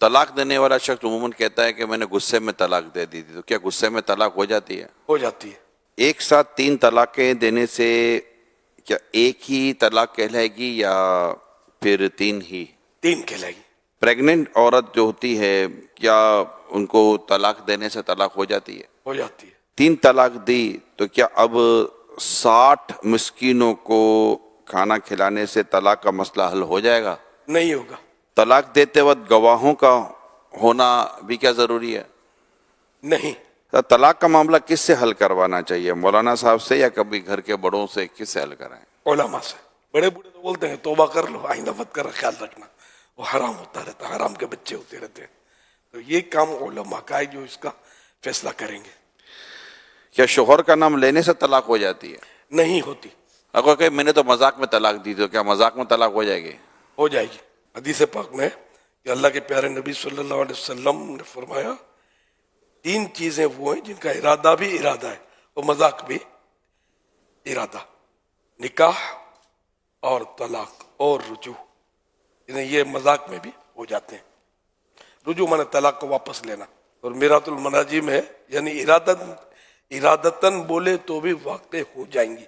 طلاق دینے والا شخص عموماً کہتا ہے کہ میں نے غصے میں طلاق دے دی تھی، تو کیا غصے میں طلاق ہو جاتی ہے؟ ہو جاتی ہے. ایک ساتھ 3 طلاقیں دینے سے کیا ایک ہی طلاق کہلائے گی یا پھر 3 ہی؟ 3 کہلائے گی. پریگننٹ عورت جو ہوتی ہے کیا ان کو طلاق دینے سے طلاق ہو جاتی ہے؟ ہو جاتی ہے. 3 طلاق دی تو کیا اب 60 مسکینوں کو کھانا کھلانے سے طلاق کا مسئلہ حل ہو جائے گا؟ نہیں ہوگا. طلاق دیتے وقت گواہوں کا ہونا بھی کیا ضروری ہے؟ نہیں. طلاق کا معاملہ کس سے حل کروانا چاہیے، مولانا صاحب سے یا کبھی گھر کے بڑوں سے، کس سے حل کرائیں؟ علماء سے. بڑے بوڑھے تو بولتے ہیں توبہ کر لو، آئندہ مت کر، خیال رکھنا وہ حرام ہوتا رہتا ہے، حرام کے بچے ہوتے رہتے ہیں. تو یہ کام علماء کا ہے جو اس کا فیصلہ کریں گے. کیا شوہر کا نام لینے سے طلاق ہو جاتی ہے؟ نہیں ہوتی. اگر کہ میں نے تو مذاق میں طلاق دی، تو کیا مذاق میں طلاق ہو جائے گی؟ ہو جائے گی. حدیث پاک میں کہ اللہ کے پیارے نبی صلی اللہ علیہ وسلم نے فرمایا 3 چیزیں وہ ہیں جن کا ارادہ بھی ارادہ ہے اور مذاق بھی ارادہ: نکاح اور طلاق اور رجوع. یعنی یہ مذاق میں بھی ہو جاتے ہیں. رجوع مانے طلاق کو واپس لینا. اور میرات المناجم ہے یعنی ارادتاً بولے تو بھی واقع ہو جائیں گی.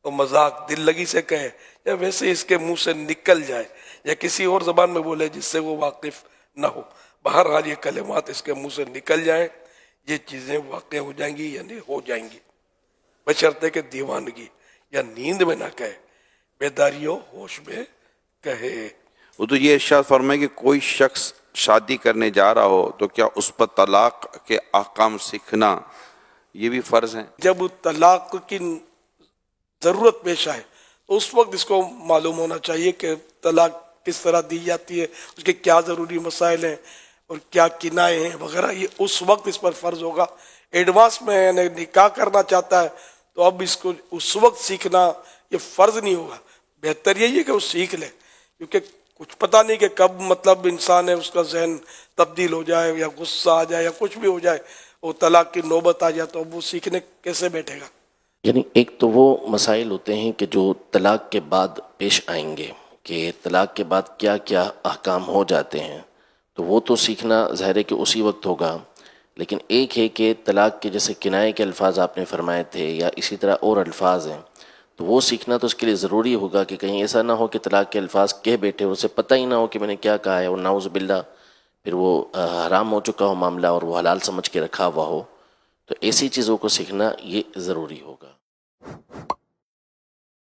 اور مذاق دل لگی سے کہے یا ویسے اس کے منہ سے نکل جائے یا کسی اور زبان میں بولے جس سے وہ واقف نہ ہو، بہرحال یہ کلمات اس کے منہ سے نکل جائیں، یہ چیزیں واقع ہو جائیں گی یعنی ہو جائیں گی، بشرطے کہ دیوانگی یا نیند میں نہ کہے، بیداری و ہوش میں کہے. وہ تو یہ ارشاد فرمائے کہ کوئی شخص شادی کرنے جا رہا ہو تو کیا اس پر طلاق کے احکام سیکھنا یہ بھی فرض ہیں؟ جب طلاق کی ضرورت پیش آئے تو اس وقت اس کو معلوم ہونا چاہیے کہ طلاق کس طرح دی جاتی ہے، اس کے کیا ضروری مسائل ہیں اور کیا کنائے ہیں وغیرہ. یہ اس وقت اس پر فرض ہوگا. ایڈوانس میں یعنی نکاح کرنا چاہتا ہے تو اب اس کو اس وقت سیکھنا یہ فرض نہیں ہوگا. بہتر یہی ہے کہ وہ سیکھ لے، کیونکہ کچھ پتہ نہیں کہ کب مطلب انسان ہے اس کا ذہن تبدیل ہو جائے یا غصہ آ جائے یا کچھ بھی ہو جائے، وہ طلاق کی نوبت آ جائے تو اب وہ سیکھنے کیسے بیٹھے گا. یعنی ایک تو وہ مسائل ہوتے ہیں کہ جو طلاق کے بعد پیش آئیں گے کہ طلاق کے بعد کیا کیا احکام ہو جاتے ہیں، تو وہ تو سیکھنا ظاہر ہے کہ اسی وقت ہوگا. لیکن ایک ہے کہ طلاق کے جیسے کنائے کے الفاظ آپ نے فرمائے تھے یا اسی طرح اور الفاظ ہیں، تو وہ سیکھنا تو اس کے لیے ضروری ہوگا کہ کہیں ایسا نہ ہو کہ طلاق کے الفاظ کہہ بیٹھے اسے پتہ ہی نہ ہو کہ میں نے کیا کہا ہے، اور نعوذ باللہ پھر وہ حرام ہو چکا ہو معاملہ اور وہ حلال سمجھ کے رکھا ہوا ہو. تو ایسی چیزوں کو سیکھنا یہ ضروری ہوگا.